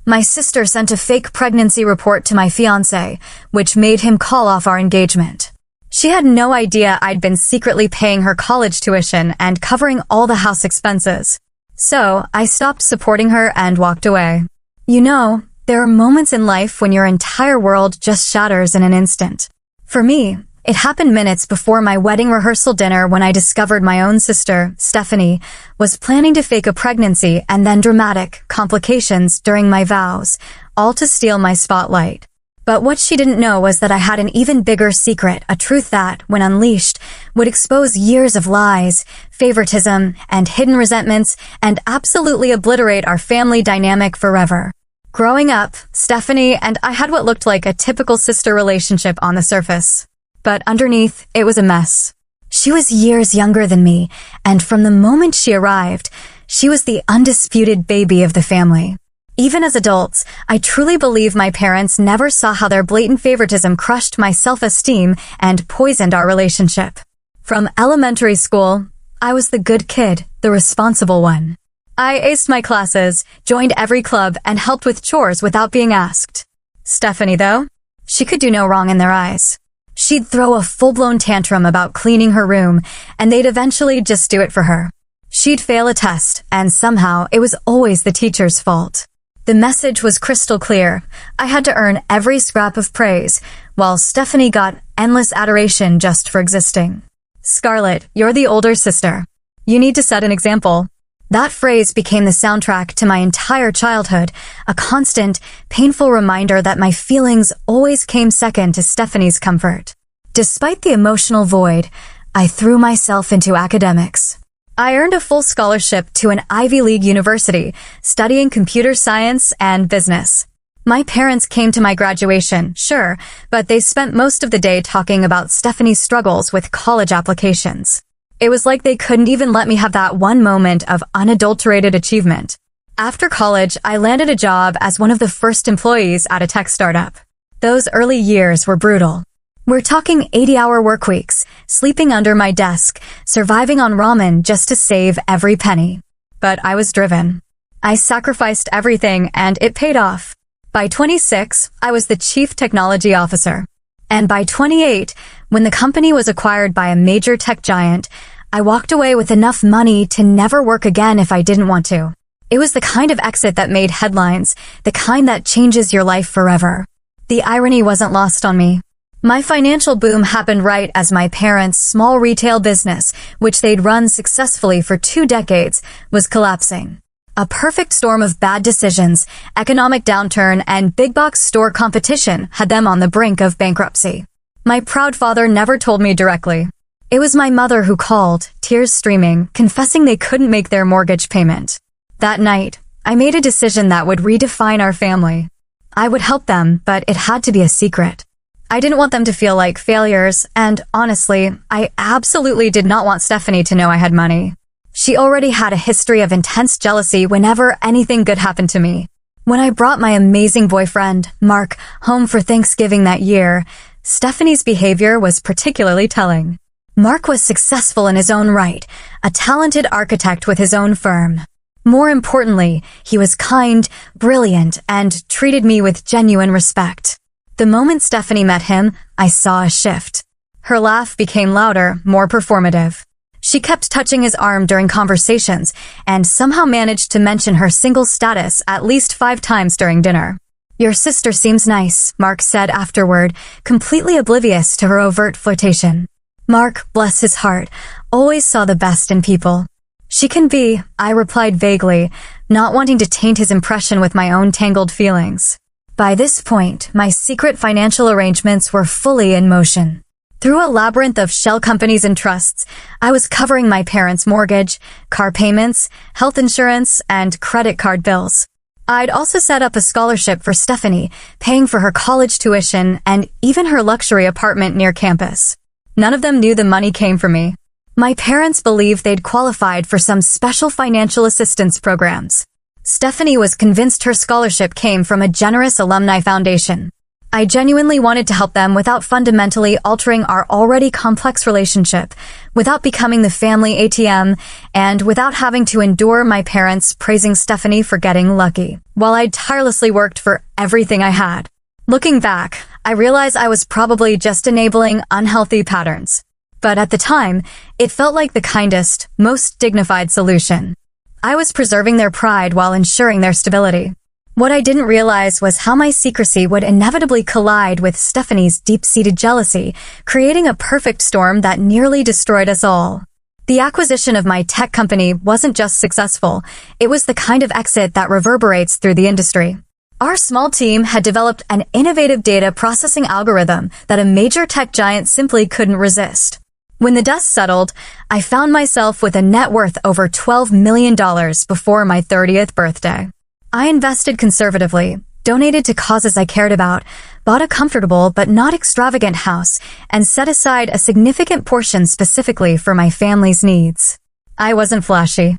My sister sent a fake pregnancy report to my fiancé, which made him call off our engagement. She had no idea I'd been secretly paying her college tuition and covering all the house expenses. So, I stopped supporting her and walked away. You know, there are moments in life when your entire world just shatters in an instant. For me, it happened minutes before my wedding rehearsal dinner when I discovered my own sister, Stephanie, was planning to fake a pregnancy and then dramatic complications during my vows, all to steal my spotlight. But what she didn't know was that I had an even bigger secret, a truth that, when unleashed, would expose years of lies, favoritism, and hidden resentments and absolutely obliterate our family dynamic forever. Growing up, Stephanie and I had what looked like a typical sister relationship on the surface. But underneath, it was a mess. She was years younger than me, and from the moment she arrived, she was the undisputed baby of the family. Even as adults, I truly believe my parents never saw how their blatant favoritism crushed my self-esteem and poisoned our relationship. From elementary school, I was the good kid, the responsible one. I aced my classes, joined every club, and helped with chores without being asked. Stephanie, though, she could do no wrong in their eyes. She'd throw a full-blown tantrum about cleaning her room, and they'd eventually just do it for her. She'd fail a test, and somehow it was always the teacher's fault. The message was crystal clear. I had to earn every scrap of praise, while Stephanie got endless adoration just for existing. Scarlett, you're the older sister. You need to set an example. That phrase became the soundtrack to my entire childhood, a constant, painful reminder that my feelings always came second to Stephanie's comfort. Despite the emotional void, I threw myself into academics. I earned a full scholarship to an Ivy League university, studying computer science and business. My parents came to my graduation, sure, but they spent most of the day talking about Stephanie's struggles with college applications. It was like they couldn't even let me have that one moment of unadulterated achievement. After college, I landed a job as one of the first employees at a tech startup. Those early years were brutal. We're talking 80-hour work weeks, sleeping under my desk, surviving on ramen just to save every penny. But I was driven. I sacrificed everything, and it paid off. By 26, I was the chief technology officer. And by 28, when the company was acquired by a major tech giant, I walked away with enough money to never work again if I didn't want to. It was the kind of exit that made headlines, the kind that changes your life forever. The irony wasn't lost on me. My financial boom happened right as my parents' small retail business, which they'd run successfully for 2 decades, was collapsing. A perfect storm of bad decisions, economic downturn, and big box store competition had them on the brink of bankruptcy. My proud father never told me directly. It was my mother who called, tears streaming, confessing they couldn't make their mortgage payment. That night, I made a decision that would redefine our family. I would help them, but it had to be a secret. I didn't want them to feel like failures, and honestly, I absolutely did not want Stephanie to know I had money. She already had a history of intense jealousy whenever anything good happened to me. When I brought my amazing boyfriend, Mark, home for Thanksgiving that year, Stephanie's behavior was particularly telling. Mark was successful in his own right, a talented architect with his own firm. More importantly, he was kind, brilliant, and treated me with genuine respect. The moment Stephanie met him, I saw a shift. Her laugh became louder, more performative. She kept touching his arm during conversations and somehow managed to mention her single status at least 5 times during dinner. "Your sister seems nice," Mark said afterward, completely oblivious to her overt flirtation. Mark, bless his heart, always saw the best in people. "She can be," I replied vaguely, not wanting to taint his impression with my own tangled feelings. By this point, my secret financial arrangements were fully in motion. Through a labyrinth of shell companies and trusts, I was covering my parents' mortgage, car payments, health insurance, and credit card bills. I'd also set up a scholarship for Stephanie, paying for her college tuition and even her luxury apartment near campus. None of them knew the money came from me. My parents believed they'd qualified for some special financial assistance programs. Stephanie was convinced her scholarship came from a generous alumni foundation. I genuinely wanted to help them without fundamentally altering our already complex relationship, without becoming the family ATM, and without having to endure my parents praising Stephanie for getting lucky, while I tirelessly worked for everything I had. Looking back, I realize I was probably just enabling unhealthy patterns. But at the time, it felt like the kindest, most dignified solution. I was preserving their pride while ensuring their stability. What I didn't realize was how my secrecy would inevitably collide with Stephanie's deep-seated jealousy, creating a perfect storm that nearly destroyed us all. The acquisition of my tech company wasn't just successful, it was the kind of exit that reverberates through the industry. Our small team had developed an innovative data processing algorithm that a major tech giant simply couldn't resist. When the dust settled, I found myself with a net worth over $12 million before my 30th birthday. I invested conservatively, donated to causes I cared about, bought a comfortable but not extravagant house, and set aside a significant portion specifically for my family's needs. I wasn't flashy.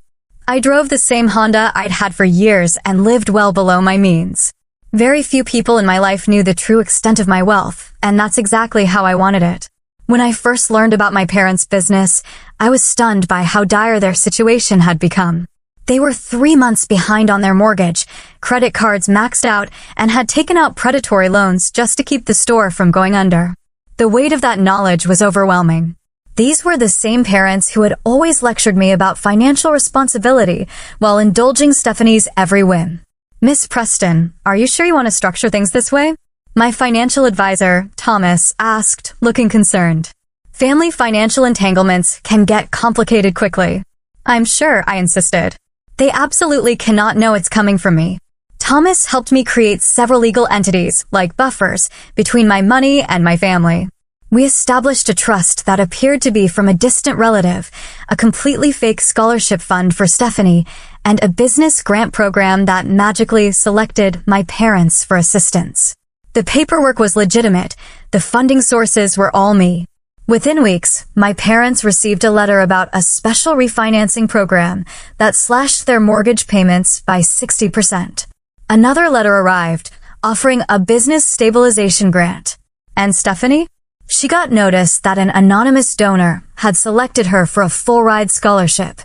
I drove the same Honda I'd had for years and lived well below my means. Very few people in my life knew the true extent of my wealth, and that's exactly how I wanted it. When I first learned about my parents' business, I was stunned by how dire their situation had become. They were 3 months behind on their mortgage, credit cards maxed out, and had taken out predatory loans just to keep the store from going under. The weight of that knowledge was overwhelming. These were the same parents who had always lectured me about financial responsibility while indulging Stephanie's every whim. "Miss Preston, are you sure you want to structure things this way?" My financial advisor, Thomas, asked, looking concerned. Family financial entanglements can get complicated quickly. "I'm sure," I insisted. "They absolutely cannot know it's coming from me." Thomas helped me create several legal entities, like buffers, between my money and my family. We established a trust that appeared to be from a distant relative, a completely fake scholarship fund for Stephanie, and a business grant program that magically selected my parents for assistance. The paperwork was legitimate. The funding sources were all me. Within weeks, my parents received a letter about a special refinancing program that slashed their mortgage payments by 60%. Another letter arrived, offering a business stabilization grant. And Stephanie? She got notice that an anonymous donor had selected her for a full-ride scholarship,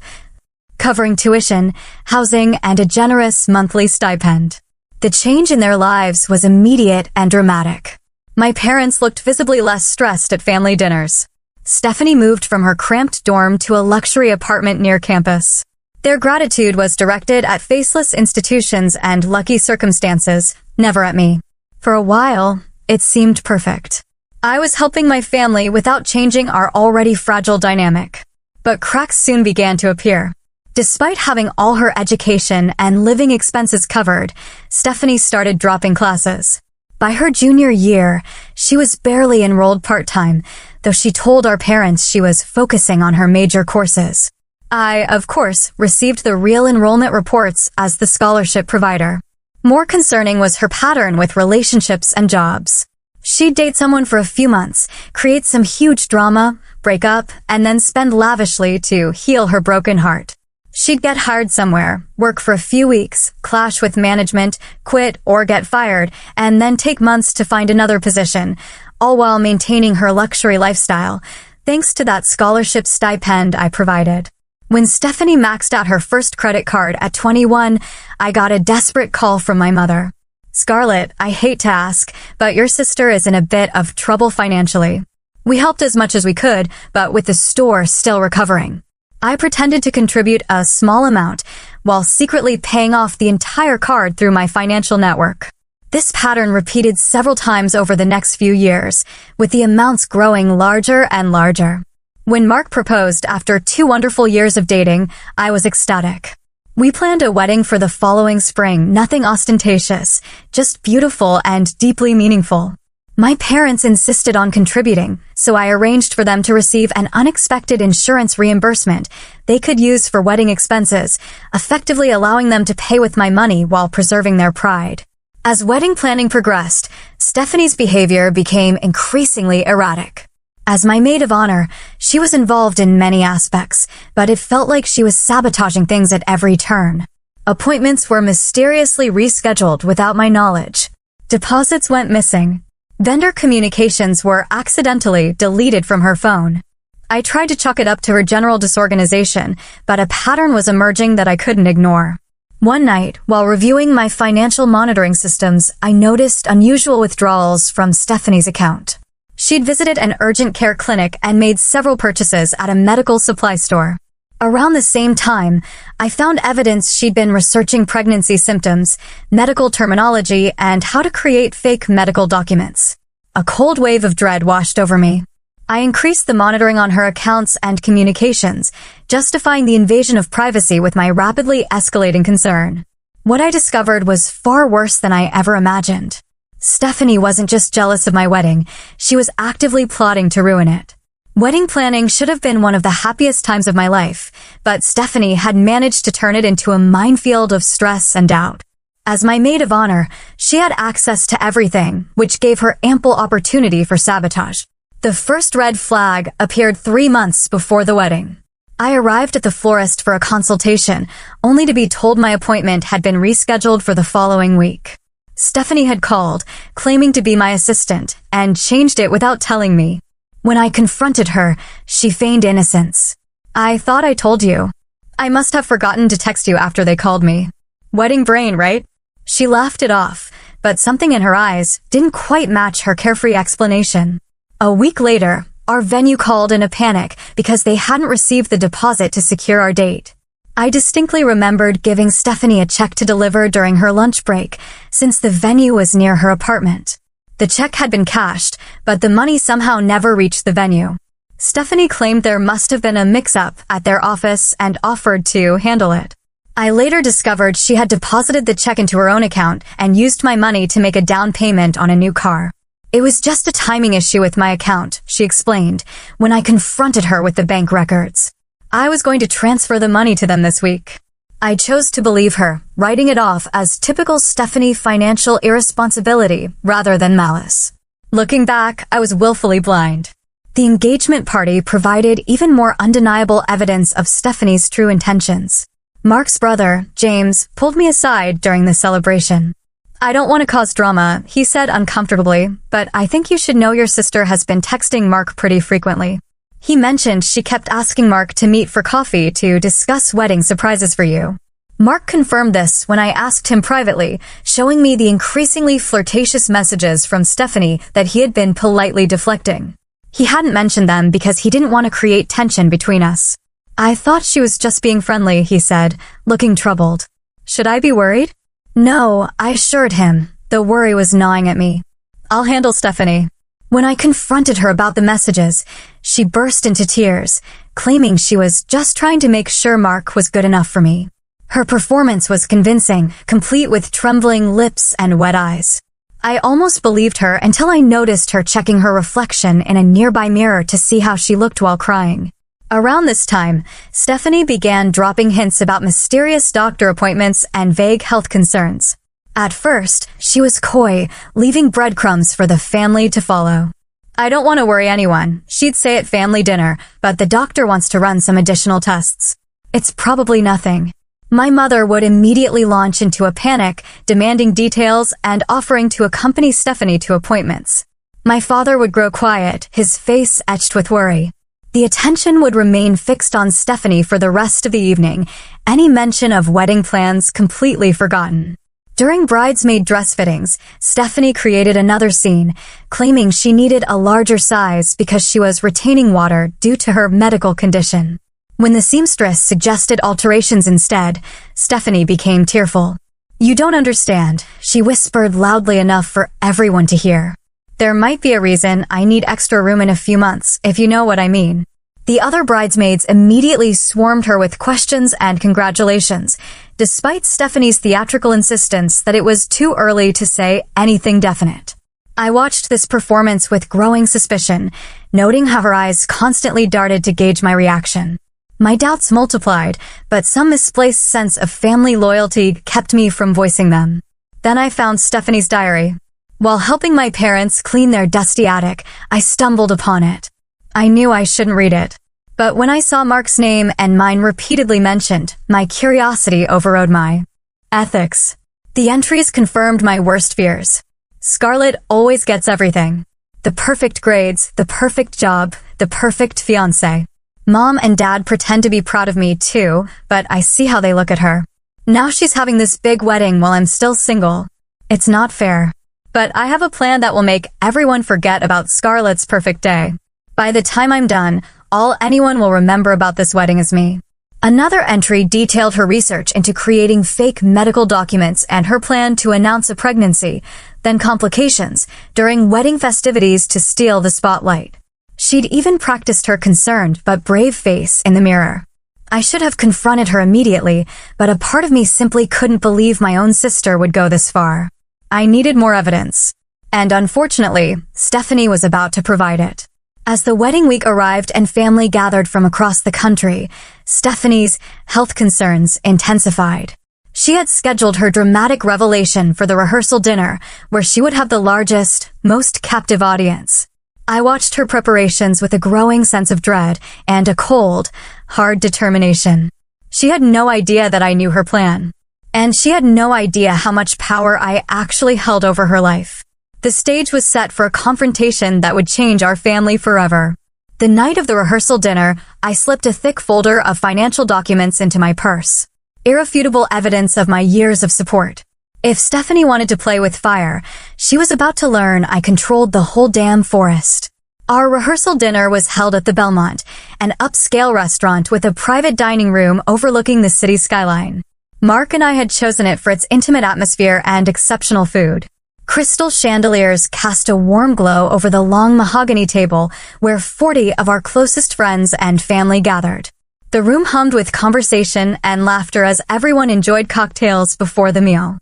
covering tuition, housing, and a generous monthly stipend. The change in their lives was immediate and dramatic. My parents looked visibly less stressed at family dinners. Stephanie moved from her cramped dorm to a luxury apartment near campus. Their gratitude was directed at faceless institutions and lucky circumstances, never at me. For a while, it seemed perfect. I was helping my family without changing our already fragile dynamic. But cracks soon began to appear. Despite having all her education and living expenses covered, Stephanie started dropping classes. By her junior year, she was barely enrolled part-time, though she told our parents she was focusing on her major courses. I, of course, received the real enrollment reports as the scholarship provider. More concerning was her pattern with relationships and jobs. She'd date someone for a few months, create some huge drama, break up, and then spend lavishly to heal her broken heart. She'd get hired somewhere, work for a few weeks, clash with management, quit or get fired, and then take months to find another position, all while maintaining her luxury lifestyle, thanks to that scholarship stipend I provided. When Stephanie maxed out her first credit card at 21, I got a desperate call from my mother. "Scarlett, I hate to ask, but your sister is in a bit of trouble financially." We helped as much as we could, but with the store still recovering. I pretended to contribute a small amount while secretly paying off the entire card through my financial network. This pattern repeated several times over the next few years, with the amounts growing larger and larger. When Mark proposed after 2 wonderful years of dating, I was ecstatic. We planned a wedding for the following spring, nothing ostentatious, just beautiful and deeply meaningful. My parents insisted on contributing, so I arranged for them to receive an unexpected insurance reimbursement they could use for wedding expenses, effectively allowing them to pay with my money while preserving their pride. As wedding planning progressed, Stephanie's behavior became increasingly erratic. As my maid of honor, she was involved in many aspects, but it felt like she was sabotaging things at every turn. Appointments were mysteriously rescheduled without my knowledge. Deposits went missing. Vendor communications were accidentally deleted from her phone. I tried to chalk it up to her general disorganization, but a pattern was emerging that I couldn't ignore. One night, while reviewing my financial monitoring systems, I noticed unusual withdrawals from Stephanie's account. She'd visited an urgent care clinic and made several purchases at a medical supply store. Around the same time, I found evidence she'd been researching pregnancy symptoms, medical terminology, and how to create fake medical documents. A cold wave of dread washed over me. I increased the monitoring on her accounts and communications, justifying the invasion of privacy with my rapidly escalating concern. What I discovered was far worse than I ever imagined. Stephanie wasn't just jealous of my wedding, she was actively plotting to ruin it. Wedding planning should have been one of the happiest times of my life, but Stephanie had managed to turn it into a minefield of stress and doubt. As my maid of honor, she had access to everything, which gave her ample opportunity for sabotage. The first red flag appeared 3 months before the wedding. I arrived at the florist for a consultation, only to be told my appointment had been rescheduled for the following week. Stephanie had called, claiming to be my assistant, and changed it without telling me. When I confronted her, she feigned innocence. "I thought I told you. I must have forgotten to text you after they called me. Wedding brain, right?" She laughed it off, but something in her eyes didn't quite match her carefree explanation. A week later, our venue called in a panic because they hadn't received the deposit to secure our date. I distinctly remembered giving Stephanie a check to deliver during her lunch break, since the venue was near her apartment. The check had been cashed, but the money somehow never reached the venue. Stephanie claimed there must have been a mix-up at their office and offered to handle it. I later discovered she had deposited the check into her own account and used my money to make a down payment on a new car. "It was just a timing issue with my account," she explained, when I confronted her with the bank records. I was going to transfer the money to them this week. I chose to believe her, writing it off as typical Stephanie financial irresponsibility rather than malice. Looking back, I was willfully blind. The engagement party provided even more undeniable evidence of Stephanie's true intentions. Mark's brother, James, pulled me aside during the celebration. "I don't want to cause drama," he said uncomfortably, "but I think you should know your sister has been texting Mark pretty frequently. He mentioned she kept asking Mark to meet for coffee to discuss wedding surprises for you." Mark confirmed this when I asked him privately, showing me the increasingly flirtatious messages from Stephanie that he had been politely deflecting. He hadn't mentioned them because he didn't want to create tension between us. "I thought she was just being friendly," he said, looking troubled. "Should I be worried?" "No," I assured him. The worry was gnawing at me. "I'll handle Stephanie." When I confronted her about the messages, she burst into tears, claiming she was just trying to make sure Mark was good enough for me. Her performance was convincing, complete with trembling lips and wet eyes. I almost believed her until I noticed her checking her reflection in a nearby mirror to see how she looked while crying. Around this time, Stephanie began dropping hints about mysterious doctor appointments and vague health concerns. At first, she was coy, leaving breadcrumbs for the family to follow. "I don't want to worry anyone," she'd say at family dinner, "but the doctor wants to run some additional tests. It's probably nothing." My mother would immediately launch into a panic, demanding details and offering to accompany Stephanie to appointments. My father would grow quiet, his face etched with worry. The attention would remain fixed on Stephanie for the rest of the evening, any mention of wedding plans completely forgotten. During bridesmaid dress fittings, Stephanie created another scene, claiming she needed a larger size because she was retaining water due to her medical condition. When the seamstress suggested alterations instead, Stephanie became tearful. "You don't understand," she whispered loudly enough for everyone to hear. "There might be a reason I need extra room in a few months, if you know what I mean." The other bridesmaids immediately swarmed her with questions and congratulations, despite Stephanie's theatrical insistence that it was too early to say anything definite. I watched this performance with growing suspicion, noting how her eyes constantly darted to gauge my reaction. My doubts multiplied, but some misplaced sense of family loyalty kept me from voicing them. Then I found Stephanie's diary. While helping my parents clean their dusty attic, I stumbled upon it. I knew I shouldn't read it. But when I saw Mark's name and mine repeatedly mentioned, my curiosity overrode my ethics. The entries confirmed my worst fears. Scarlett always gets everything. The perfect grades, the perfect job, the perfect fiancé. Mom and Dad pretend to be proud of me too, but I see how they look at her. Now she's having this big wedding while I'm still single. It's not fair. But I have a plan that will make everyone forget about Scarlett's perfect day. By the time I'm done, all anyone will remember about this wedding is me. Another entry detailed her research into creating fake medical documents and her plan to announce a pregnancy, then complications, during wedding festivities to steal the spotlight. She'd even practiced her concerned but brave face in the mirror. I should have confronted her immediately, but a part of me simply couldn't believe my own sister would go this far. I needed more evidence. And unfortunately, Stephanie was about to provide it. As the wedding week arrived and family gathered from across the country, Stephanie's health concerns intensified. She had scheduled her dramatic revelation for the rehearsal dinner, where she would have the largest, most captive audience. I watched her preparations with a growing sense of dread and a cold, hard determination. She had no idea that I knew her plan. And she had no idea how much power I actually held over her life. The stage was set for a confrontation that would change our family forever. The night of the rehearsal dinner, I slipped a thick folder of financial documents into my purse. Irrefutable evidence of my years of support. If Stephanie wanted to play with fire, she was about to learn I controlled the whole damn forest. Our rehearsal dinner was held at the Belmont, an upscale restaurant with a private dining room overlooking the city skyline. Mark and I had chosen it for its intimate atmosphere and exceptional food. Crystal chandeliers cast a warm glow over the long mahogany table where 40 of our closest friends and family gathered. The room hummed with conversation and laughter as everyone enjoyed cocktails before the meal.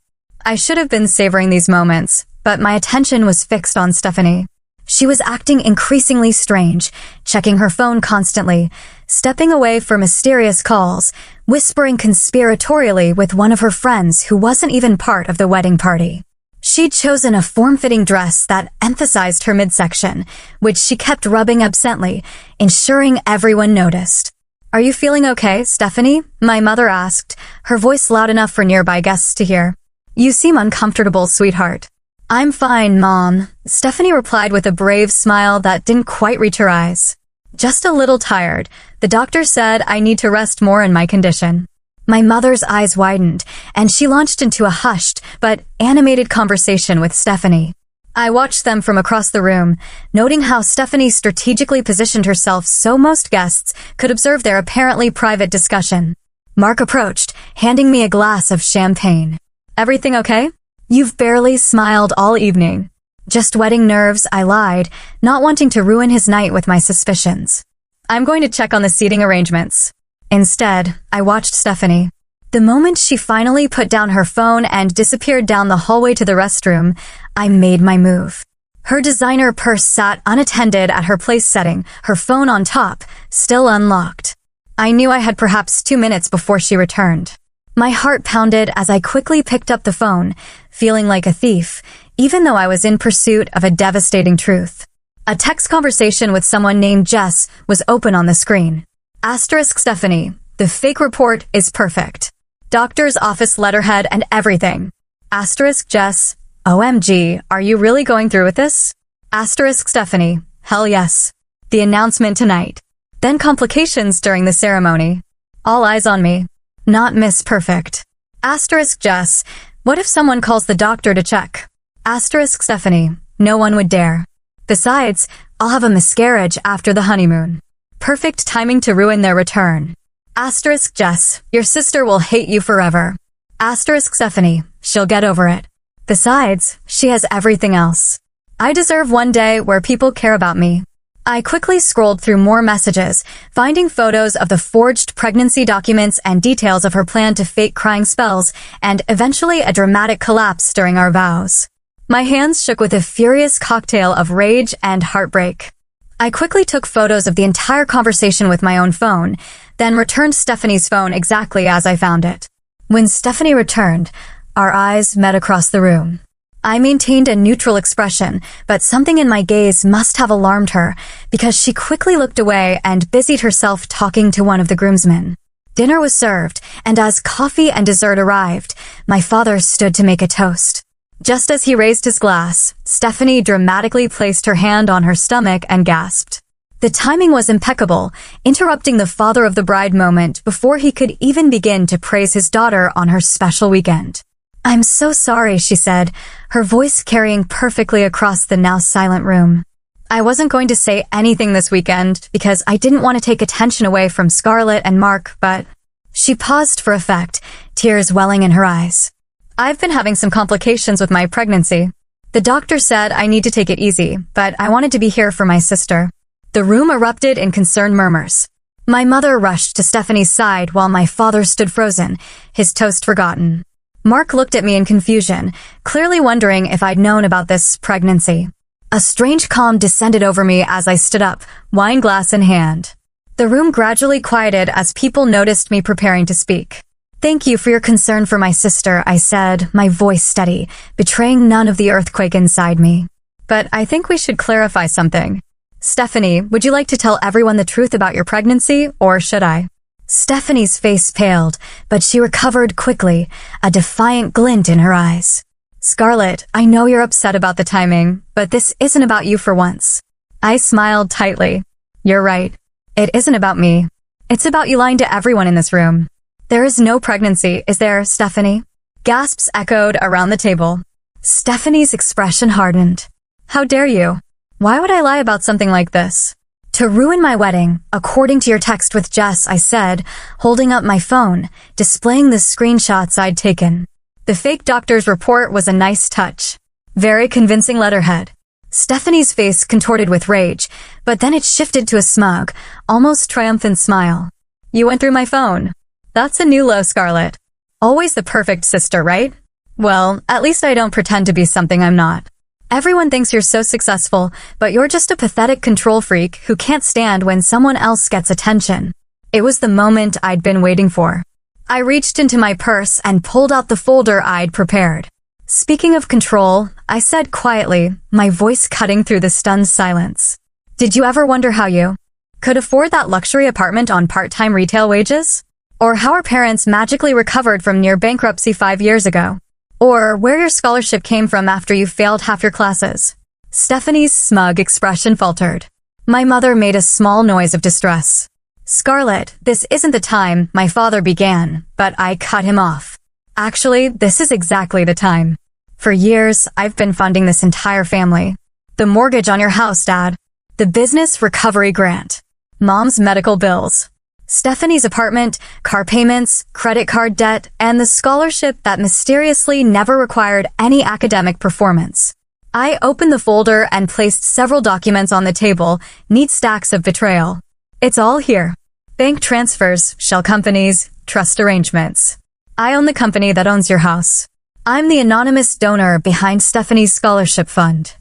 I should have been savoring these moments, but my attention was fixed on Stephanie. She was acting increasingly strange, checking her phone constantly, stepping away for mysterious calls, whispering conspiratorially with one of her friends who wasn't even part of the wedding party. She'd chosen a form-fitting dress that emphasized her midsection, which she kept rubbing absently, ensuring everyone noticed. "Are you feeling okay, Stephanie?" my mother asked, her voice loud enough for nearby guests to hear. "You seem uncomfortable, sweetheart." "I'm fine, Mom," Stephanie replied with a brave smile that didn't quite reach her eyes. "Just a little tired. The doctor said I need to rest more in my condition." My mother's eyes widened, and she launched into a hushed but animated conversation with Stephanie. I watched them from across the room, noting how Stephanie strategically positioned herself so most guests could observe their apparently private discussion. Mark approached, handing me a glass of champagne. "Everything okay? You've barely smiled all evening." "Just wetting nerves," I lied, not wanting to ruin his night with my suspicions. "I'm going to check on the seating arrangements." Instead, I watched Stephanie. The moment she finally put down her phone and disappeared down the hallway to the restroom, I made my move. Her designer purse sat unattended at her place setting, her phone on top, still unlocked. I knew I had perhaps 2 minutes before she returned. My heart pounded as I quickly picked up the phone, feeling like a thief, even though I was in pursuit of a devastating truth. A text conversation with someone named Jess was open on the screen. Asterisk Stephanie, the fake report is perfect. Doctor's office letterhead and everything. Asterisk Jess, OMG, are you really going through with this? Asterisk Stephanie, hell yes. The announcement tonight. Then complications during the ceremony. All eyes on me. Not Miss Perfect. Asterisk Jess, what if someone calls the doctor to check? Asterisk Stephanie, no one would dare. Besides, I'll have a miscarriage after the honeymoon. Perfect timing to ruin their return. Asterisk Jess, your sister will hate you forever. Asterisk Stephanie, she'll get over it. Besides, she has everything else. I deserve one day where people care about me. I quickly scrolled through more messages, finding photos of the forged pregnancy documents and details of her plan to fake crying spells, and eventually a dramatic collapse during our vows. My hands shook with a furious cocktail of rage and heartbreak. I quickly took photos of the entire conversation with my own phone, then returned Stephanie's phone exactly as I found it. When Stephanie returned, our eyes met across the room. I maintained a neutral expression, but something in my gaze must have alarmed her, because she quickly looked away and busied herself talking to one of the groomsmen. Dinner was served, and as coffee and dessert arrived, my father stood to make a toast. Just as he raised his glass, Stephanie dramatically placed her hand on her stomach and gasped. The timing was impeccable, interrupting the father of the bride moment before he could even begin to praise his daughter on her special weekend. "I'm so sorry," she said, her voice carrying perfectly across the now silent room. "I wasn't going to say anything this weekend because I didn't want to take attention away from Scarlett and Mark, but..." She paused for effect, tears welling in her eyes. "I've been having some complications with my pregnancy. The doctor said I need to take it easy, but I wanted to be here for my sister." The room erupted in concerned murmurs. My mother rushed to Stephanie's side while my father stood frozen, his toast forgotten. Mark looked at me in confusion, clearly wondering if I'd known about this pregnancy. A strange calm descended over me as I stood up, wine glass in hand. The room gradually quieted as people noticed me preparing to speak. "Thank you for your concern for my sister," I said, my voice steady, betraying none of the earthquake inside me. "But I think we should clarify something. Stephanie, would you like to tell everyone the truth about your pregnancy, or should I?" Stephanie's face paled, but she recovered quickly, a defiant glint in her eyes. "Scarlett, I know you're upset about the timing, but this isn't about you for once." I smiled tightly. "You're right. It isn't about me. It's about you lying to everyone in this room." "There is no pregnancy, is there, Stephanie?" Gasps echoed around the table. Stephanie's expression hardened. "How dare you? Why would I lie about something like this?" "To ruin my wedding, according to your text with Jess," I said, holding up my phone, displaying the screenshots I'd taken. The fake doctor's report was a nice touch. Very convincing letterhead. Stephanie's face contorted with rage, but then it shifted to a smug, almost triumphant smile. "You went through my phone. That's a new low, Scarlett. Always the perfect sister, right? Well, at least I don't pretend to be something I'm not. Everyone thinks you're so successful, but you're just a pathetic control freak who can't stand when someone else gets attention." It was the moment I'd been waiting for. I reached into my purse and pulled out the folder I'd prepared. "Speaking of control," I said quietly, my voice cutting through the stunned silence. "Did you ever wonder how you could afford that luxury apartment on part-time retail wages? Or how our parents magically recovered from near bankruptcy 5 years ago? Or where your scholarship came from after you failed half your classes?" Stephanie's smug expression faltered. My mother made a small noise of distress. "Scarlett, this isn't the time," my father began, but I cut him off. "Actually, this is exactly the time. For years, I've been funding this entire family. The mortgage on your house, Dad. The business recovery grant. Mom's medical bills. Stephanie's apartment, car payments, credit card debt, and the scholarship that mysteriously never required any academic performance." I opened the folder and placed several documents on the table, neat stacks of betrayal. "It's all here. Bank transfers, shell companies, trust arrangements. I own the company that owns your house. I'm the anonymous donor behind Stephanie's scholarship fund.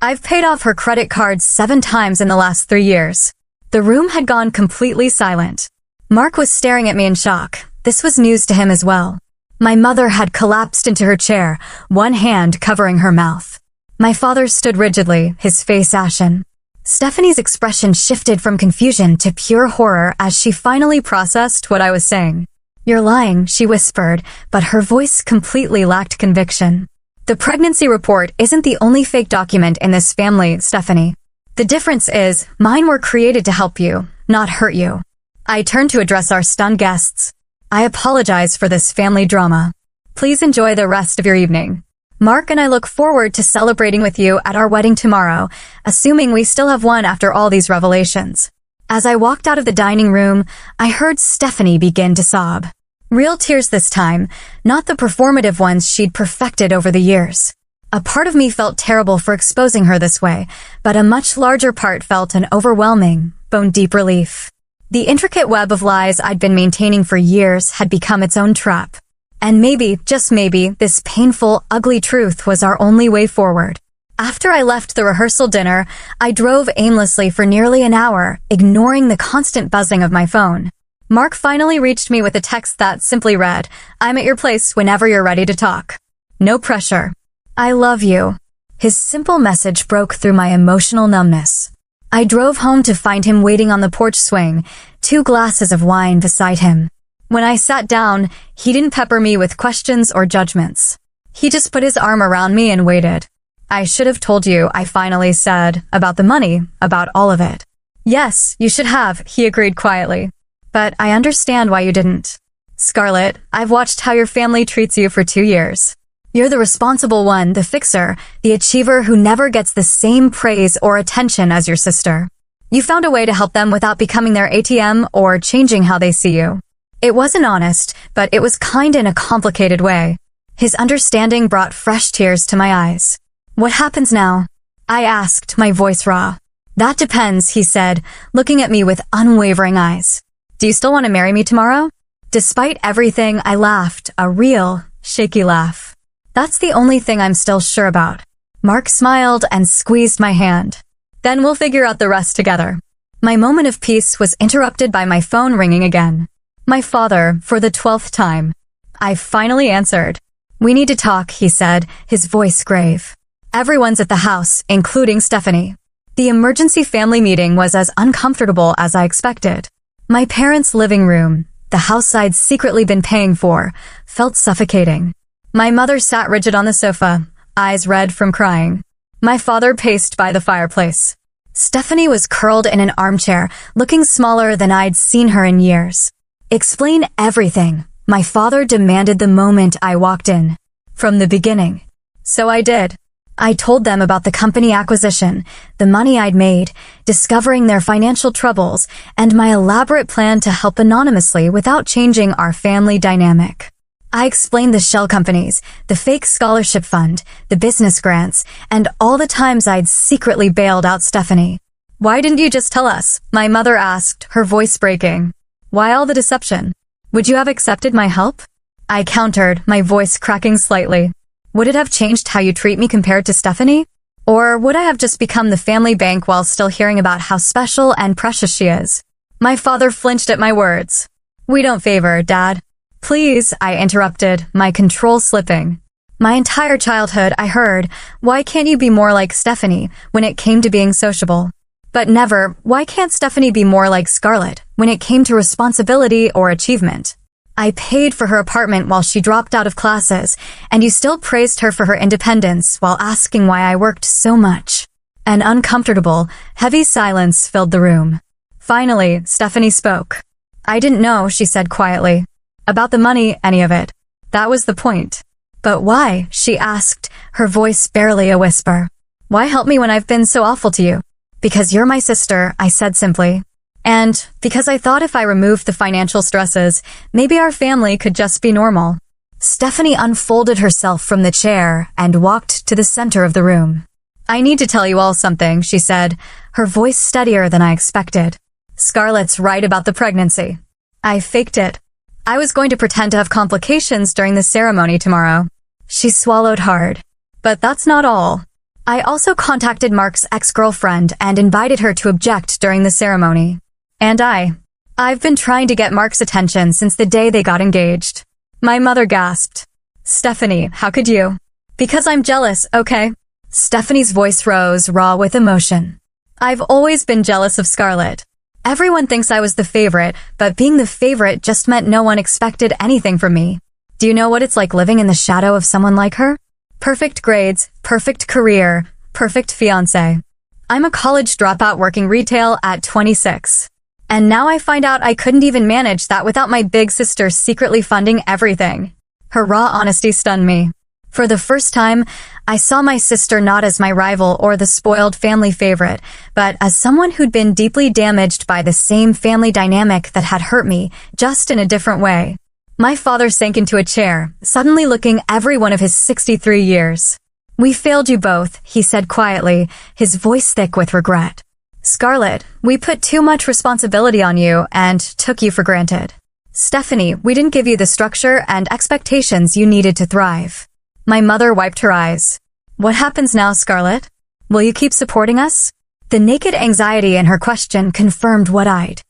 I've paid off her credit cards 7 times in the last 3 years." The room had gone completely silent. Mark was staring at me in shock. This was news to him as well. My mother had collapsed into her chair, one hand covering her mouth. My father stood rigidly, his face ashen. Stephanie's expression shifted from confusion to pure horror as she finally processed what I was saying. "You're lying," she whispered, but her voice completely lacked conviction. "The pregnancy report isn't the only fake document in this family, Stephanie. The difference is, mine were created to help you, not hurt you." I turned to address our stunned guests. "I apologize for this family drama. Please enjoy the rest of your evening. Mark and I look forward to celebrating with you at our wedding tomorrow, assuming we still have one after all these revelations." As I walked out of the dining room, I heard Stephanie begin to sob. Real tears this time, not the performative ones she'd perfected over the years. A part of me felt terrible for exposing her this way, but a much larger part felt an overwhelming, bone-deep relief. The intricate web of lies I'd been maintaining for years had become its own trap. And maybe, just maybe, this painful, ugly truth was our only way forward. After I left the rehearsal dinner, I drove aimlessly for nearly an hour, ignoring the constant buzzing of my phone. Mark finally reached me with a text that simply read, "I'm at your place whenever you're ready to talk. No pressure. I love you." His simple message broke through my emotional numbness. I drove home to find him waiting on the porch swing, 2 glasses of wine beside him. When I sat down, he didn't pepper me with questions or judgments. He just put his arm around me and waited. I should have told you, I finally said, about the money, about all of it. Yes, you should have, he agreed quietly. But I understand why you didn't. Scarlett, I've watched how your family treats you for 2 years. You're the responsible one, the fixer, the achiever who never gets the same praise or attention as your sister. You found a way to help them without becoming their ATM or changing how they see you. It wasn't honest, but it was kind in a complicated way. His understanding brought fresh tears to my eyes. What happens now? I asked, my voice raw. That depends, he said, looking at me with unwavering eyes. Do you still want to marry me tomorrow? Despite everything, I laughed, a real, shaky laugh. That's the only thing I'm still sure about. Mark smiled and squeezed my hand. Then we'll figure out the rest together. My moment of peace was interrupted by my phone ringing again. My father, for the 12th time. I finally answered. We need to talk, he said, his voice grave. Everyone's at the house, including Stephanie. The emergency family meeting was as uncomfortable as I expected. My parents' living room, the house I'd secretly been paying for, felt suffocating. My mother sat rigid on the sofa, eyes red from crying. My father paced by the fireplace. Stephanie was curled in an armchair, looking smaller than I'd seen her in years. Explain everything, my father demanded the moment I walked in. From the beginning. So I did. I told them about the company acquisition, the money I'd made, discovering their financial troubles, and my elaborate plan to help anonymously without changing our family dynamic. I explained the shell companies, the fake scholarship fund, the business grants, and all the times I'd secretly bailed out Stephanie. Why didn't you just tell us? My mother asked, her voice breaking. Why all the deception? Would you have accepted my help? I countered, my voice cracking slightly. Would it have changed how you treat me compared to Stephanie? Or would I have just become the family bank while still hearing about how special and precious she is? My father flinched at my words. We don't favor, Dad. Please, I interrupted, my control slipping. My entire childhood, I heard, why can't you be more like Stephanie when it came to being sociable? But never, why can't Stephanie be more like Scarlett when it came to responsibility or achievement? I paid for her apartment while she dropped out of classes, and you still praised her for her independence while asking why I worked so much. An uncomfortable, heavy silence filled the room. Finally, Stephanie spoke. I didn't know, she said quietly. About the money, any of it. That was the point. But why? She asked, her voice barely a whisper. Why help me when I've been so awful to you? Because you're my sister, I said simply. And because I thought if I removed the financial stresses, maybe our family could just be normal. Stephanie unfolded herself from the chair and walked to the center of the room. I need to tell you all something, she said, her voice steadier than I expected. Scarlett's right about the pregnancy. I faked it. I was going to pretend to have complications during the ceremony tomorrow. She swallowed hard. But that's not all. I also contacted Mark's ex-girlfriend and invited her to object during the ceremony. And I've been trying to get Mark's attention since the day they got engaged. My mother gasped. Stephanie, how could you? Because I'm jealous, okay? Stephanie's voice rose, raw with emotion. I've always been jealous of Scarlett. Everyone thinks I was the favorite, but being the favorite just meant no one expected anything from me. Do you know what it's like living in the shadow of someone like her? Perfect grades, perfect career, perfect fiancé. I'm a college dropout working retail at 26. And now I find out I couldn't even manage that without my big sister secretly funding everything. Her raw honesty stunned me. For the first time, I saw my sister not as my rival or the spoiled family favorite, but as someone who'd been deeply damaged by the same family dynamic that had hurt me, just in a different way. My father sank into a chair, suddenly looking every one of his 63 years. We failed you both, he said quietly, his voice thick with regret. Scarlett, we put too much responsibility on you and took you for granted. Stephanie, we didn't give you the structure and expectations you needed to thrive. My mother wiped her eyes. What happens now, Scarlett? Will you keep supporting us? The naked anxiety in her question confirmed what I'd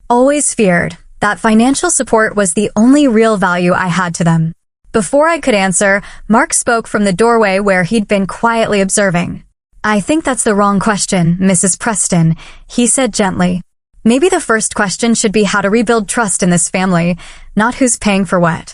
always feared, that financial support was the only real value I had to them. Before I could answer, Mark spoke from the doorway where he'd been quietly observing. I think that's the wrong question, Mrs. Preston, he said gently. Maybe the first question should be how to rebuild trust in this family, not who's paying for what.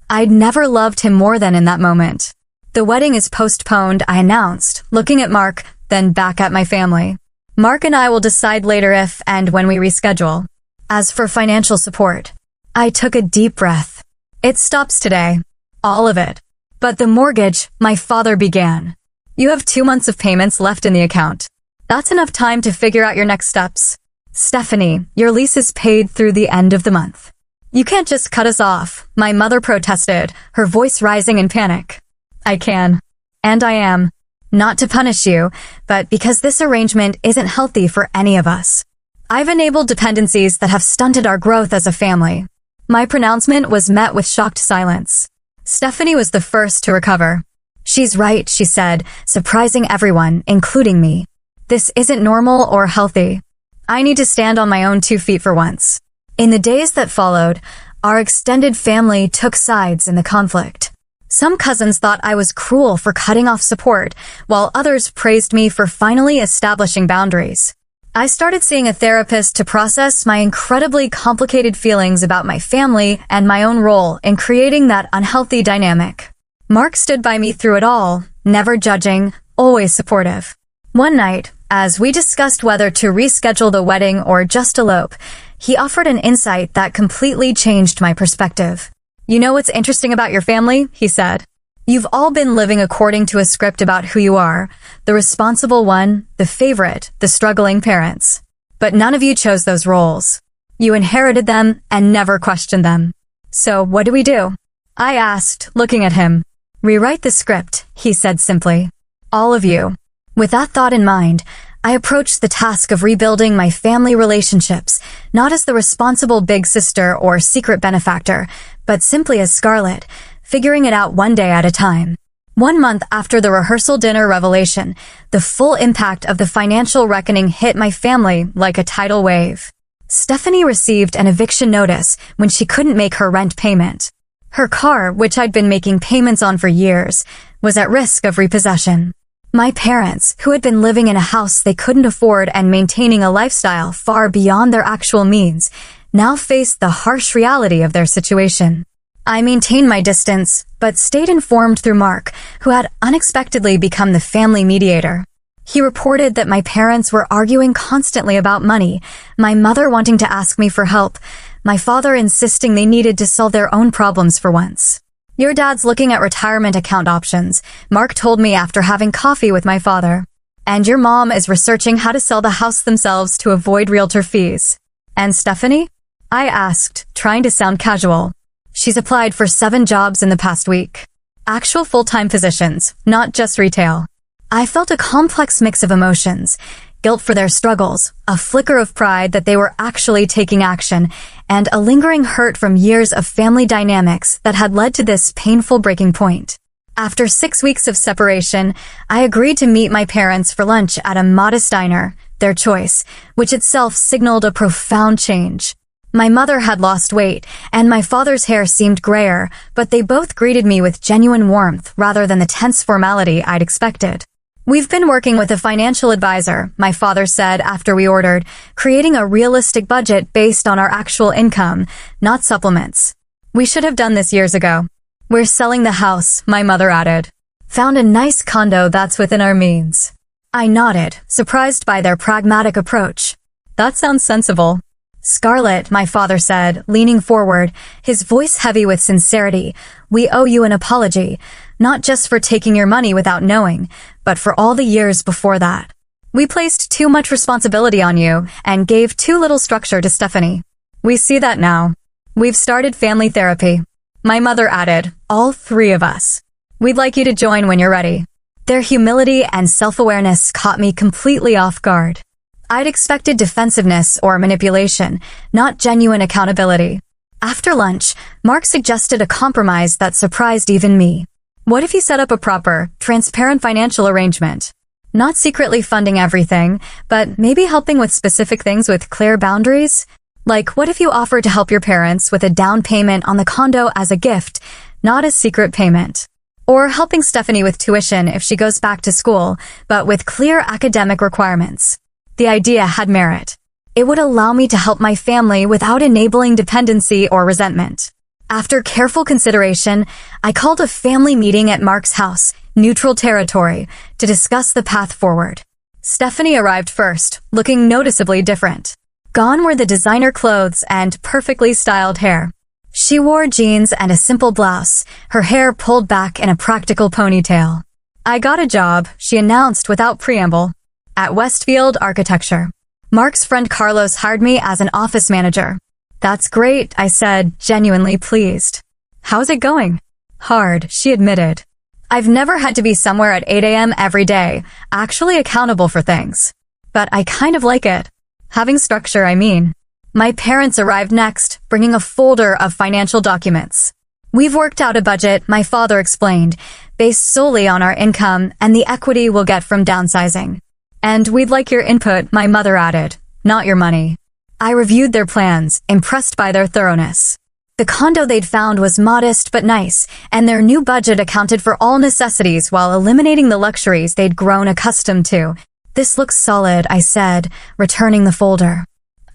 I'd never loved him more than in that moment. The wedding is postponed, I announced, looking at Mark, then back at my family. Mark and I will decide later if and when we reschedule. As for financial support, I took a deep breath. It stops today. All of it. But the mortgage, my father began. You have 2 months of payments left in the account. That's enough time to figure out your next steps. Stephanie, your lease is paid through the end of the month. You can't just cut us off, my mother protested, her voice rising in panic. I can. And I am. Not to punish you, but because this arrangement isn't healthy for any of us. I've enabled dependencies that have stunted our growth as a family. My pronouncement was met with shocked silence. Stephanie was the first to recover. She's right, she said, surprising everyone, including me. This isn't normal or healthy. I need to stand on my own 2 feet for once. In the days that followed, our extended family took sides in the conflict. Some cousins thought I was cruel for cutting off support, while others praised me for finally establishing boundaries. I started seeing a therapist to process my incredibly complicated feelings about my family and my own role in creating that unhealthy dynamic. Mark stood by me through it all, never judging, always supportive. One night, as we discussed whether to reschedule the wedding or just elope, he offered an insight that completely changed my perspective. You know what's interesting about your family? He said. You've all been living according to a script about who you are, the responsible one, the favorite, the struggling parents. But none of you chose those roles. You inherited them and never questioned them. So what do we do? I asked, looking at him. Rewrite the script, he said simply. All of you. With that thought in mind, I approached the task of rebuilding my family relationships, not as the responsible big sister or secret benefactor, but simply as Scarlett, figuring it out one day at a time. 1 month after the rehearsal dinner revelation, the full impact of the financial reckoning hit my family like a tidal wave. Stephanie received an eviction notice when she couldn't make her rent payment. Her car, which I'd been making payments on for years, was at risk of repossession. My parents, who had been living in a house they couldn't afford and maintaining a lifestyle far beyond their actual means, now faced the harsh reality of their situation. I maintained my distance, but stayed informed through Mark, who had unexpectedly become the family mediator. He reported that my parents were arguing constantly about money, my mother wanting to ask me for help, my father insisting they needed to solve their own problems for once. Your dad's looking at retirement account options, Mark told me after having coffee with my father. And your mom is researching how to sell the house themselves to avoid realtor fees. And Stephanie? I asked, trying to sound casual. She's applied for 7 jobs in the past week. Actual full-time positions, not just retail. I felt a complex mix of emotions. Guilt for their struggles, a flicker of pride that they were actually taking action, and a lingering hurt from years of family dynamics that had led to this painful breaking point. After 6 weeks of separation, I agreed to meet my parents for lunch at a modest diner, their choice, which itself signaled a profound change. My mother had lost weight, and my father's hair seemed grayer, but they both greeted me with genuine warmth rather than the tense formality I'd expected. We've been working with a financial advisor, my father said after we ordered, creating a realistic budget based on our actual income, not supplements. We should have done this years ago. We're selling the house, my mother added. Found a nice condo that's within our means. I nodded, surprised by their pragmatic approach. That sounds sensible. Scarlett, my father said, leaning forward, his voice heavy with sincerity, we owe you an apology, not just for taking your money without knowing, but for all the years before that. We placed too much responsibility on you and gave too little structure to Stephanie. We see that now. We've started family therapy. My mother added, all 3 of us. We'd like you to join when you're ready. Their humility and self-awareness caught me completely off guard. I'd expected defensiveness or manipulation, not genuine accountability. After lunch, Mark suggested a compromise that surprised even me. What if he set up a proper, transparent financial arrangement? Not secretly funding everything, but maybe helping with specific things with clear boundaries? Like, what if you offered to help your parents with a down payment on the condo as a gift, not a secret payment? Or helping Stephanie with tuition if she goes back to school, but with clear academic requirements. The idea had merit. It would allow me to help my family without enabling dependency or resentment. After careful consideration, I called a family meeting at Mark's house, neutral territory, to discuss the path forward. Stephanie arrived first, looking noticeably different. Gone were the designer clothes and perfectly styled hair. She wore jeans and a simple blouse, her hair pulled back in a practical ponytail. "I got a job," she announced without preamble, "at Westfield Architecture. Mark's friend Carlos hired me as an office manager." "That's great," I said, genuinely pleased. "How's it going?" "Hard," she admitted. "I've never had to be somewhere at 8 a.m. every day, actually accountable for things. But I kind of like it. Having structure, I mean." My parents arrived next, bringing a folder of financial documents. "We've worked out a budget," my father explained, "based solely on our income and the equity we'll get from downsizing. And we'd like your input," my mother added, "not your money." I reviewed their plans, impressed by their thoroughness. The condo they'd found was modest but nice, and their new budget accounted for all necessities while eliminating the luxuries they'd grown accustomed to. "This looks solid," I said, returning the folder.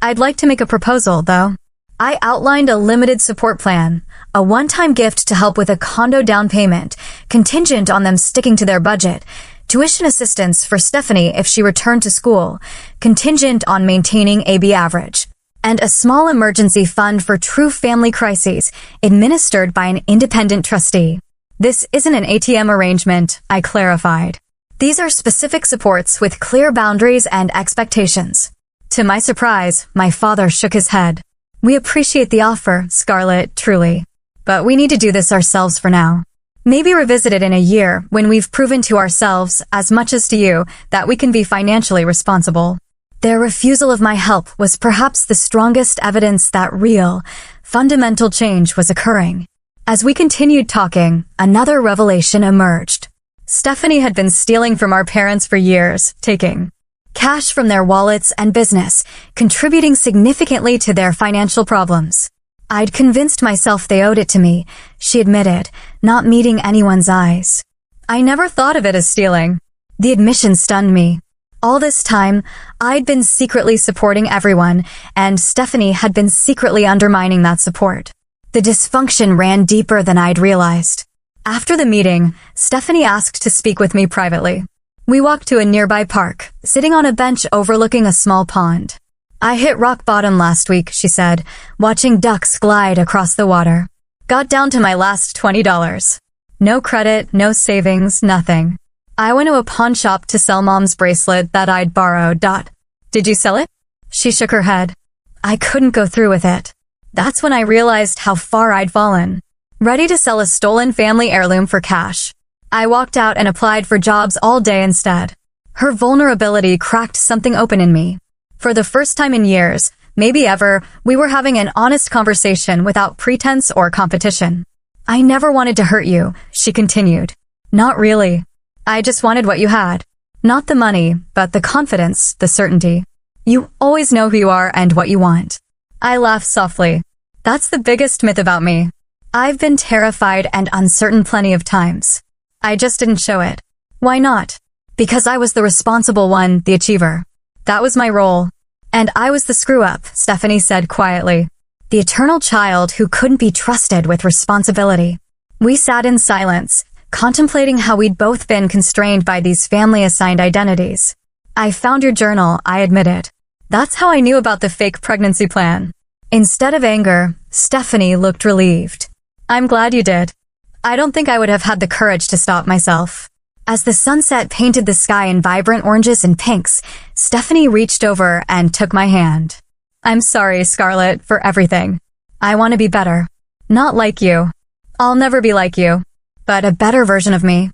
"I'd like to make a proposal, though." I outlined a limited support plan, a one-time gift to help with a condo down payment, contingent on them sticking to their budget, tuition assistance for Stephanie if she returned to school, contingent on maintaining AB average, and a small emergency fund for true family crises administered by an independent trustee. "This isn't an ATM arrangement," I clarified. "These are specific supports with clear boundaries and expectations." To my surprise, my father shook his head. "We appreciate the offer, Scarlett, truly. But we need to do this ourselves for now. Maybe revisit it in a year when we've proven to ourselves, as much as to you, that we can be financially responsible." Their refusal of my help was perhaps the strongest evidence that real, fundamental change was occurring. As we continued talking, another revelation emerged. Stephanie had been stealing from our parents for years, taking cash from their wallets and business, contributing significantly to their financial problems. "I'd convinced myself they owed it to me," she admitted, not meeting anyone's eyes. "I never thought of it as stealing." The admission stunned me. All this time, I'd been secretly supporting everyone, and Stephanie had been secretly undermining that support. The dysfunction ran deeper than I'd realized. After the meeting, Stephanie asked to speak with me privately. We walked to a nearby park, sitting on a bench overlooking a small pond. "I hit rock bottom last week," she said, watching ducks glide across the water. "Got down to my last $20. No credit, no savings, nothing. I went to a pawn shop to sell Mom's bracelet that I'd borrowed. Did you sell it?" She shook her head. "I couldn't go through with it." That's when I realized how far I'd fallen. Ready to sell a stolen family heirloom for cash. I walked out and applied for jobs all day instead. Her vulnerability cracked something open in me. For the first time in years, maybe ever, we were having an honest conversation without pretense or competition. "I never wanted to hurt you," she continued. "Not really. I just wanted what you had. Not the money, but the confidence, the certainty. You always know who you are and what you want." I laughed softly. "That's the biggest myth about me. I've been terrified and uncertain plenty of times. I just didn't show it." "Why not?" "Because I was the responsible one, the achiever. That was my role. And I was the screw-up," Stephanie said quietly. "The eternal child who couldn't be trusted with responsibility." We sat in silence, contemplating how we'd both been constrained by these family-assigned identities. "I found your journal," I admitted. "That's how I knew about the fake pregnancy plan." Instead of anger, Stephanie looked relieved. "I'm glad you did. I don't think I would have had the courage to stop myself." As the sunset painted the sky in vibrant oranges and pinks, Stephanie reached over and took my hand. "I'm sorry, Scarlett, for everything. I want to be better. Not like you. I'll never be like you. But a better version of me."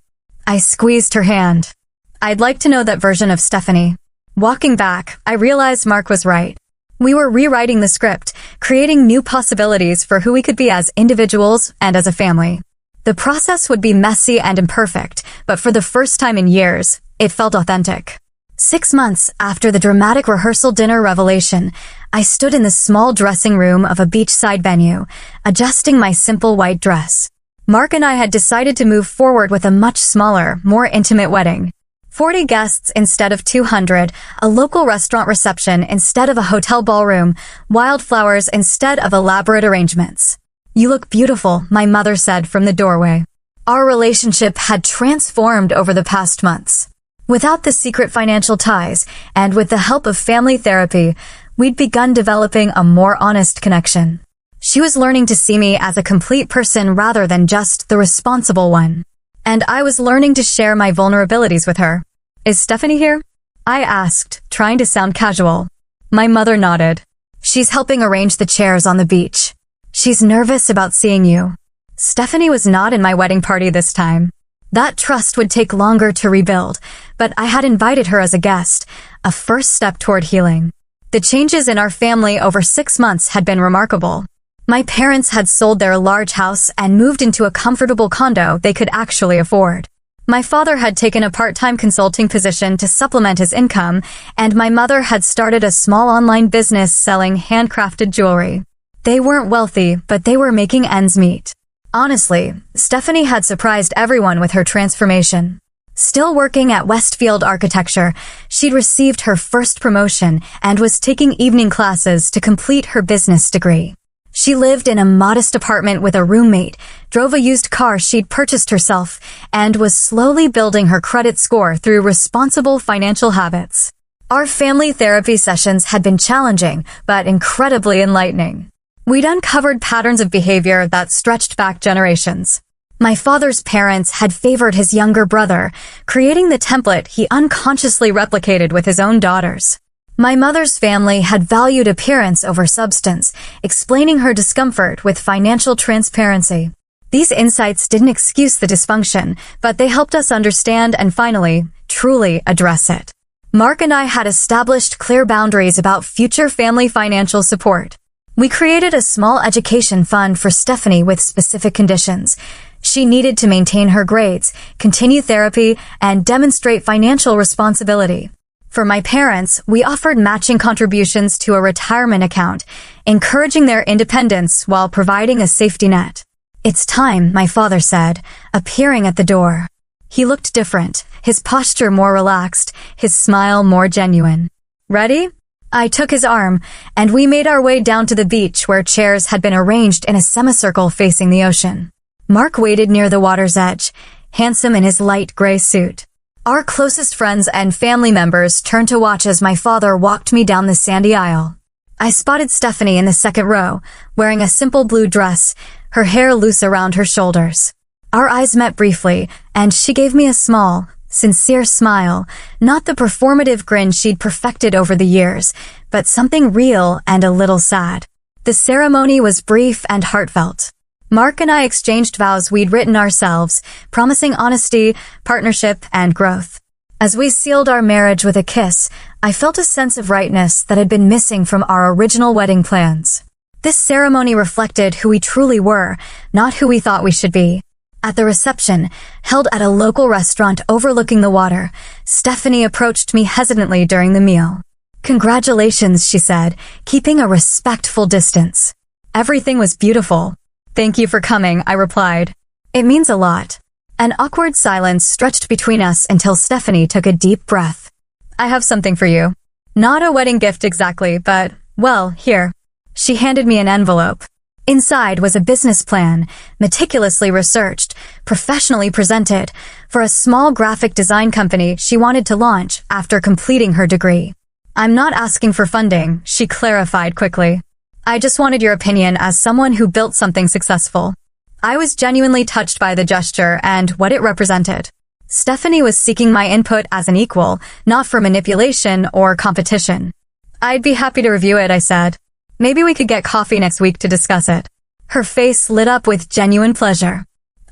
I squeezed her hand. I'd like to know that version of Stephanie. Walking back, I realized Mark was right. We were rewriting the script, creating new possibilities for who we could be as individuals and as a family. The process would be messy and imperfect, but for the first time in years, it felt authentic. 6 months after the dramatic rehearsal dinner revelation, I stood in the small dressing room of a beachside venue, adjusting my simple white dress. Mark and I had decided to move forward with a much smaller, more intimate wedding. 40 guests instead of 200, a local restaurant reception instead of a hotel ballroom, wildflowers instead of elaborate arrangements. "You look beautiful," my mother said from the doorway. Our relationship had transformed over the past months. Without the secret financial ties, and with the help of family therapy, we'd begun developing a more honest connection. She was learning to see me as a complete person rather than just the responsible one. And I was learning to share my vulnerabilities with her. "Is Stephanie here?" I asked, trying to sound casual. My mother nodded. "She's helping arrange the chairs on the beach. She's nervous about seeing you." Stephanie was not in my wedding party this time. That trust would take longer to rebuild, but I had invited her as a guest, a first step toward healing. The changes in our family over 6 months had been remarkable. My parents had sold their large house and moved into a comfortable condo they could actually afford. My father had taken a part-time consulting position to supplement his income, and my mother had started a small online business selling handcrafted jewelry. They weren't wealthy, but they were making ends meet. Honestly, Stephanie had surprised everyone with her transformation. Still working at Westfield Architecture, she'd received her first promotion and was taking evening classes to complete her business degree. She lived in a modest apartment with a roommate, drove a used car she'd purchased herself, and was slowly building her credit score through responsible financial habits. Our family therapy sessions had been challenging, but incredibly enlightening. We'd uncovered patterns of behavior that stretched back generations. My father's parents had favored his younger brother, creating the template he unconsciously replicated with his own daughters. My mother's family had valued appearance over substance, explaining her discomfort with financial transparency. These insights didn't excuse the dysfunction, but they helped us understand and finally, truly address it. Mark and I had established clear boundaries about future family financial support. We created a small education fund for Stephanie with specific conditions. She needed to maintain her grades, continue therapy, and demonstrate financial responsibility. For my parents, we offered matching contributions to a retirement account, encouraging their independence while providing a safety net. "It's time," my father said, appearing at the door. He looked different, his posture more relaxed, his smile more genuine. "Ready?" I took his arm, and we made our way down to the beach where chairs had been arranged in a semicircle facing the ocean. Mark waited near the water's edge, handsome in his light gray suit. Our closest friends and family members turned to watch as my father walked me down the sandy aisle. I spotted Stephanie in the second row, wearing a simple blue dress, her hair loose around her shoulders. Our eyes met briefly, and she gave me a small, sincere smile, not the performative grin she'd perfected over the years, but something real and a little sad. The ceremony was brief and heartfelt. Mark and I exchanged vows we'd written ourselves, promising honesty, partnership, and growth. As we sealed our marriage with a kiss, I felt a sense of rightness that had been missing from our original wedding plans. This ceremony reflected who we truly were, not who we thought we should be. At the reception, held at a local restaurant overlooking the water, Stephanie approached me hesitantly during the meal. "Congratulations," she said, keeping a respectful distance. "Everything was beautiful." "Thank you for coming," I replied. "It means a lot." An awkward silence stretched between us until Stephanie took a deep breath. "I have something for you. Not a wedding gift exactly, but, well, here." She handed me an envelope. Inside was a business plan, meticulously researched, professionally presented, for a small graphic design company she wanted to launch after completing her degree. "I'm not asking for funding," she clarified quickly. "I just wanted your opinion as someone who built something successful." I was genuinely touched by the gesture and what it represented. Stephanie was seeking my input as an equal, not for manipulation or competition. "I'd be happy to review it," I said. "Maybe we could get coffee next week to discuss it." Her face lit up with genuine pleasure.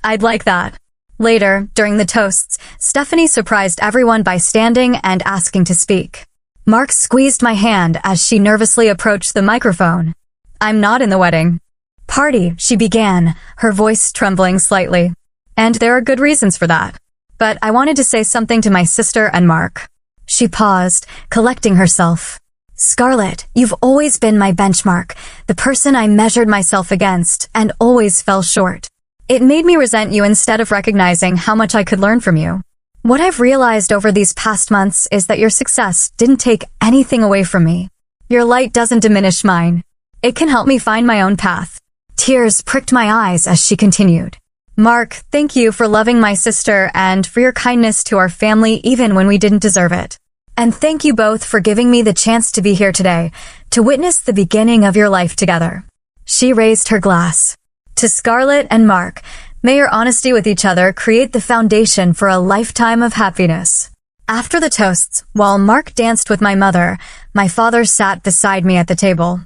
"I'd like that." Later, during the toasts, Stephanie surprised everyone by standing and asking to speak. Mark squeezed my hand as she nervously approached the microphone. "I'm not in the wedding party," she began, her voice trembling slightly. "And there are good reasons for that. But I wanted to say something to my sister and Mark." She paused, collecting herself. "Scarlett, you've always been my benchmark, the person I measured myself against, and always fell short. It made me resent you instead of recognizing how much I could learn from you. What I've realized over these past months is that your success didn't take anything away from me. Your light doesn't diminish mine. It can help me find my own path." Tears pricked my eyes as she continued. Mark, thank you for loving my sister and for your kindness to our family even when we didn't deserve it. And thank you both for giving me the chance to be here today, to witness the beginning of your life together. She raised her glass. To Scarlett and Mark, may your honesty with each other create the foundation for a lifetime of happiness. After the toasts, while Mark danced with my mother, my father sat beside me at the table.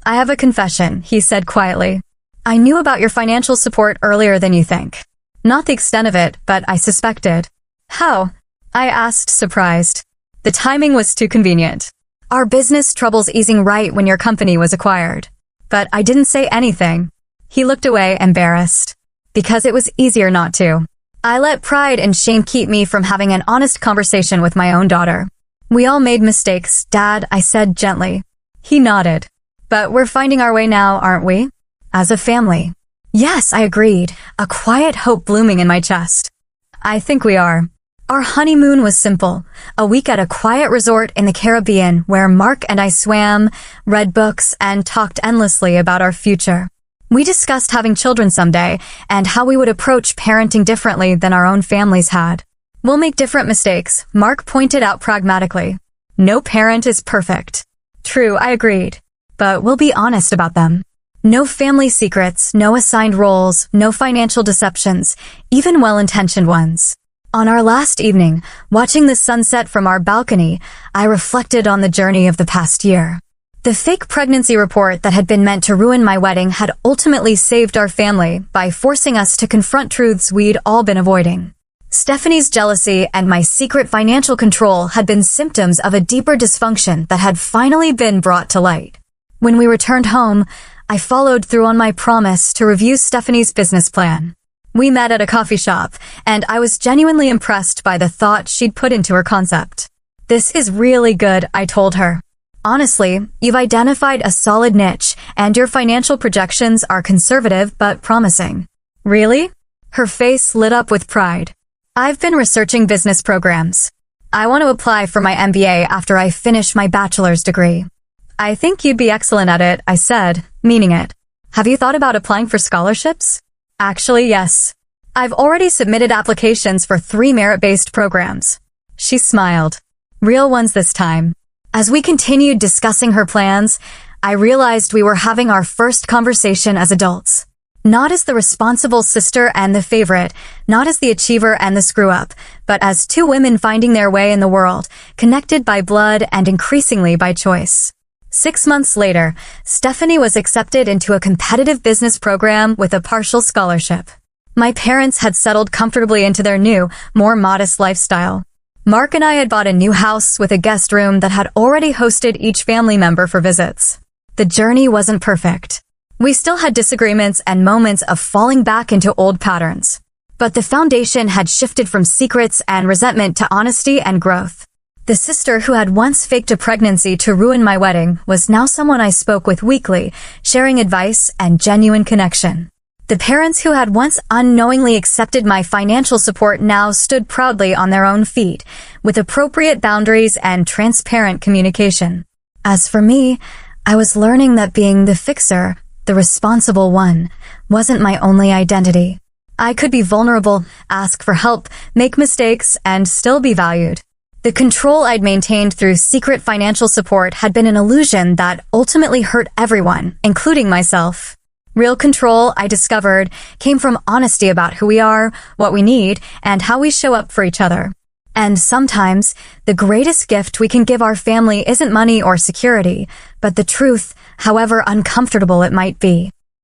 I have a confession, he said quietly. I knew about your financial support earlier than you think. Not the extent of it, but I suspected. How? I asked, surprised. The timing was too convenient. Our business troubles easing right when your company was acquired. But I didn't say anything. He looked away, embarrassed. Because it was easier not to. I let pride and shame keep me from having an honest conversation with my own daughter. We all made mistakes, Dad, I said gently. He nodded. But we're finding our way now, aren't we? As a family. Yes, I agreed, a quiet hope blooming in my chest. I think we are. Our honeymoon was simple, a week at a quiet resort in the Caribbean where Mark and I swam, read books, and talked endlessly about our future. We discussed having children someday and how we would approach parenting differently than our own families had. We'll make different mistakes, Mark pointed out pragmatically. No parent is perfect. True, I agreed. But we'll be honest about them. No family secrets, no assigned roles, no financial deceptions, even well-intentioned ones. On our last evening, watching the sunset from our balcony, I reflected on the journey of the past year. The fake pregnancy report that had been meant to ruin my wedding had ultimately saved our family by forcing us to confront truths we'd all been avoiding. Stephanie's jealousy and my secret financial control had been symptoms of a deeper dysfunction that had finally been brought to light. When we returned home, I followed through on my promise to review Stephanie's business plan. We met at a coffee shop, and I was genuinely impressed by the thought she'd put into her concept. This is really good, I told her. Honestly, you've identified a solid niche, and your financial projections are conservative but promising. Really? Her face lit up with pride. I've been researching business programs. I want to apply for my MBA after I finish my bachelor's degree. I think you'd be excellent at it, I said, meaning it. Have you thought about applying for scholarships? Actually, yes. I've already submitted applications for 3 merit-based programs. She smiled. Real ones this time. As we continued discussing her plans, I realized we were having our first conversation as adults. Not as the responsible sister and the favorite, not as the achiever and the screw-up, but as 2 women finding their way in the world, connected by blood and increasingly by choice. 6 months later, Stephanie was accepted into a competitive business program with a partial scholarship. My parents had settled comfortably into their new, more modest lifestyle. Mark and I had bought a new house with a guest room that had already hosted each family member for visits. The journey wasn't perfect. We still had disagreements and moments of falling back into old patterns. But the foundation had shifted from secrets and resentment to honesty and growth. The sister who had once faked a pregnancy to ruin my wedding was now someone I spoke with weekly, sharing advice and genuine connection. The parents who had once unknowingly accepted my financial support now stood proudly on their own feet, with appropriate boundaries and transparent communication. As for me, I was learning that being the fixer, the responsible one, wasn't my only identity. I could be vulnerable, ask for help, make mistakes, and still be valued. The control I'd maintained through secret financial support had been an illusion that ultimately hurt everyone, including myself. Real control, I discovered, came from honesty about who we are, what we need, and how we show up for each other. And sometimes, the greatest gift we can give our family isn't money or security, but the truth, however uncomfortable it might be.